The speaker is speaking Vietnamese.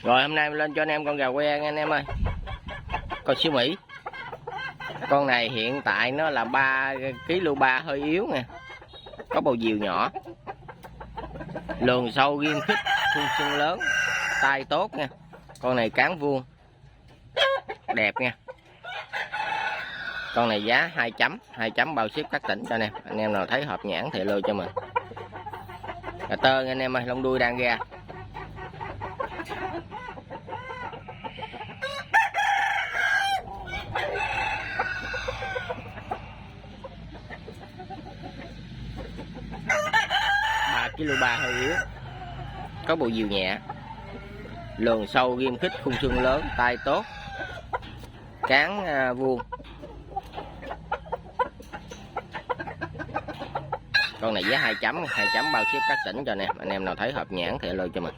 Rồi hôm nay lên cho anh em con gà que nha anh em ơi. Con siêu Mỹ. Con này hiện tại nó là 3 kg hơi yếu nè. Có bầu diều nhỏ. Lườn sâu ghim khít, khuôn xương lớn, tai tốt nha. Con này cán vuông. Đẹp nha. Con này giá 2 chấm bao ship các tỉnh cho anh em. Anh em nào thấy hợp nhãn thì lô cho mình. Gà tơ nha anh em ơi, lông đuôi đang ra. Kg 3 hơi yếu, có bộ diều nhẹ, lườn sâu ghim khít, khung xương lớn, tai tốt, cán vuông. Con này giá 2 chấm bao ship các tỉnh cho anh em. Anh em nào thấy hợp nhãn thì alo cho mình.